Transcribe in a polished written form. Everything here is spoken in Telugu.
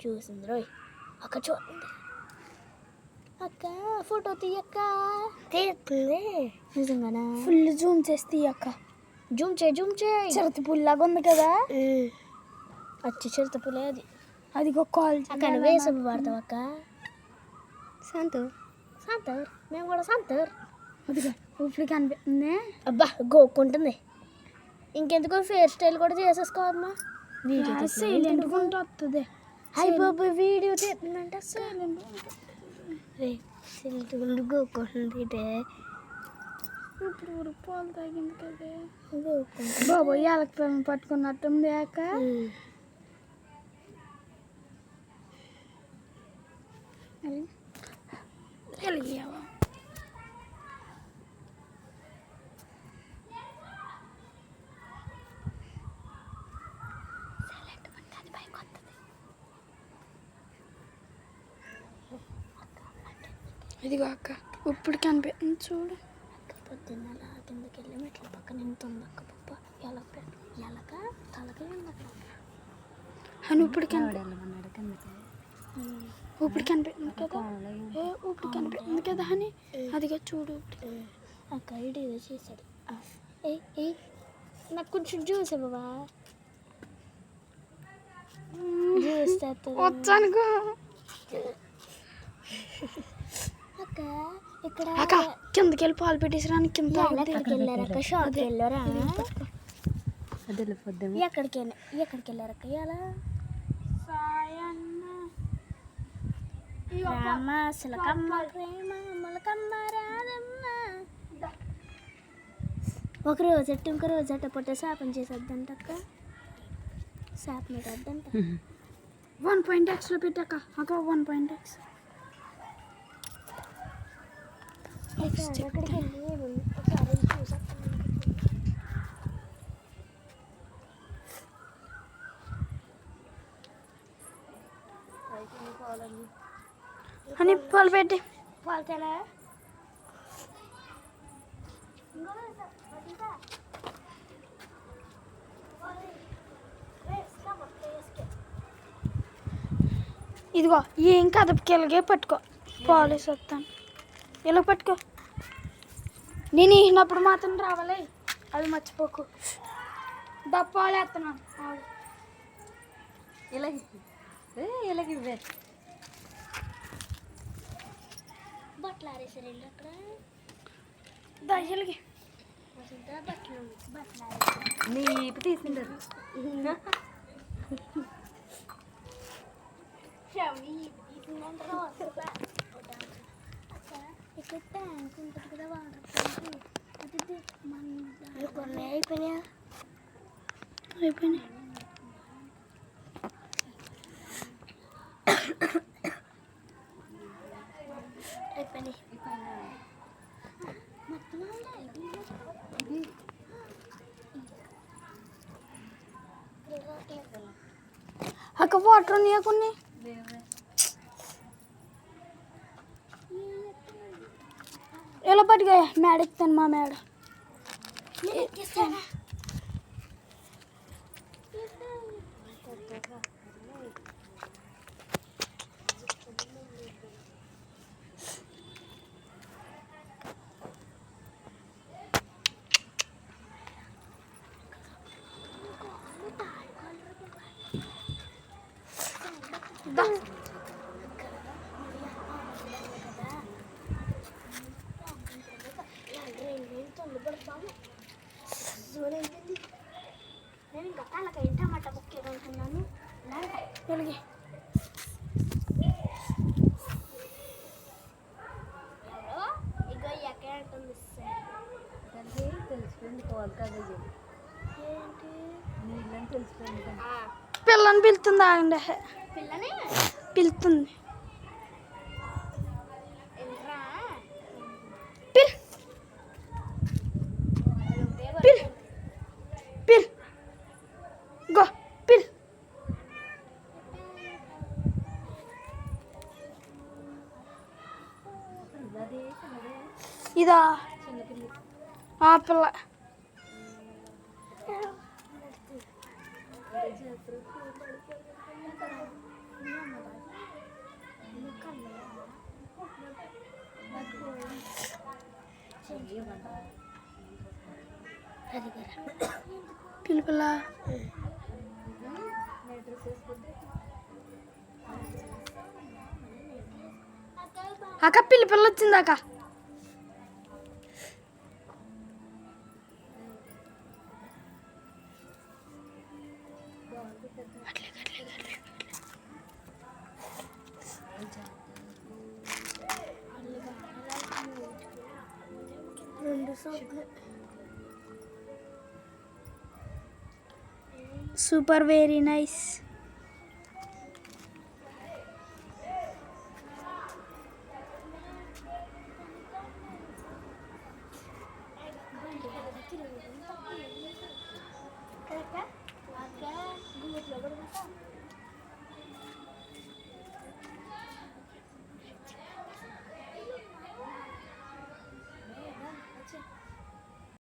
చూసింది రోయ్ అక్క చూడండి అక్క ఫోటో తీయక్క తీస్తుంది నిజంగానా ఫుల్ జూమ్ చేసి తీయక్క జూమ్ చేయి చిరత పుల్లాగా ఉంది కదా వచ్చి చిరుత పులే అది అదిగో కాల్ అక్క నువ్వే సబ్బు వాడతావు అక్క సంతూర్ మేము కూడా సంతూర్ అదిగో ఇప్పుడు కనిపిస్తుంది అబ్బా గోక్కుంటుంది ఇంకెందుకో ఫేర్ స్టైల్ కూడా చేసేసుకోవమ్మా వీడియో సైలెంట్ ఉంటే వస్తుంది అయ్యి బాబు వీడియో తీస్తుందంట సైలెంట్ గోక్కుంటుంది ఇప్పుడు పాలు తాగింది కదా గోక్కుంటుంది బాబు ఎలక పిల్లలు పట్టుకున్నట్టుంది అక్క వెళ్ళావా ఇదిగో అక్క ఇప్పుడు కనిపిస్తుంది చూడు పొద్దున్న అలా కిందకి వెళ్ళి మెట్ల పక్కన నింతుంది అక్క పప్ప ఎలక తలకి అని ఇప్పుడు ఇప్పుడు కనిపిస్తుంది కదా ఇప్పుడు కనిపిస్తుంది కదా అని అదిగా చూడు అక్క ఐడి చేశాడు ఏ నాకు కొంచెం జ్యూస్ ఇవ్వవా జ్యూస్ వచ్చానుకో అక్క ఇక్కడ అక్క కిందకి వెళ్ళి పాలు పెట్టేసిరాని కింద ఎక్కడికి వెళ్ళారక్క షాప్కి వెళ్ళారా ఎక్కడికి వెళ్ళారక్క ఇలా రామ సిలకమ్మ ప్రేమ మొలకమ్మ రాదమ్మ ఒక రోజు అట్టు ఇంకో రోజు అట్ట పొట్టే శాపం చేసేద్దంట అక్క శాపం పెట్టద్దంట 1.x లో పెట్టాక అక్క 1.x అక్కడికి వెళ్ళి ఒకసారి చూసేస్తాను అని పాలు పెట్టి పాలతేనా ఇదిగో ఏం కదపకెళ్ళగే పట్టుకో పాలు వేసేస్తాను ఇలా పట్టుకో నేను ఇచ్చినప్పుడు మాత్రం రావాలి అది మర్చిపోకు పాలు వేస్తున్నాను ఇలాగే బట్టలు ఆరేసారు అక్కడ దయ్యలకి బట్టలు నీపు తీసిండారు ఇక్కడ ట్యాంక్ ఉంటుంది కదా వాటర్ ట్యాంక్ అది కొన్ని అయిపోయినాయా అయిపోయినాయి అక్క వాటర్ ఉన్నాయా కొన్ని ఎలా పట్టుగా మేడ ఎక్కుతాను మా మేడ నేను ఇంకా తలకాయ టమాటా ముక్క అనుకున్నాను వెలిగి ఇగో ఎక్కడ ఉంటుంది తెలిసిపోయింది పాలు కాదు ఏంటి నీళ్ళని తెలిసిపోయింది పిల్లని పిలుతుంది ఆగండి పిల్లని పిలుతుంది పిల్ పిల్ గో పిల్ ఇదా ఆ పిల్ల అది కదా పిలుపుల అక్క పిలుపుల వచ్చిందాక రెండు సార్లు సూపర్ వెరీ నైస్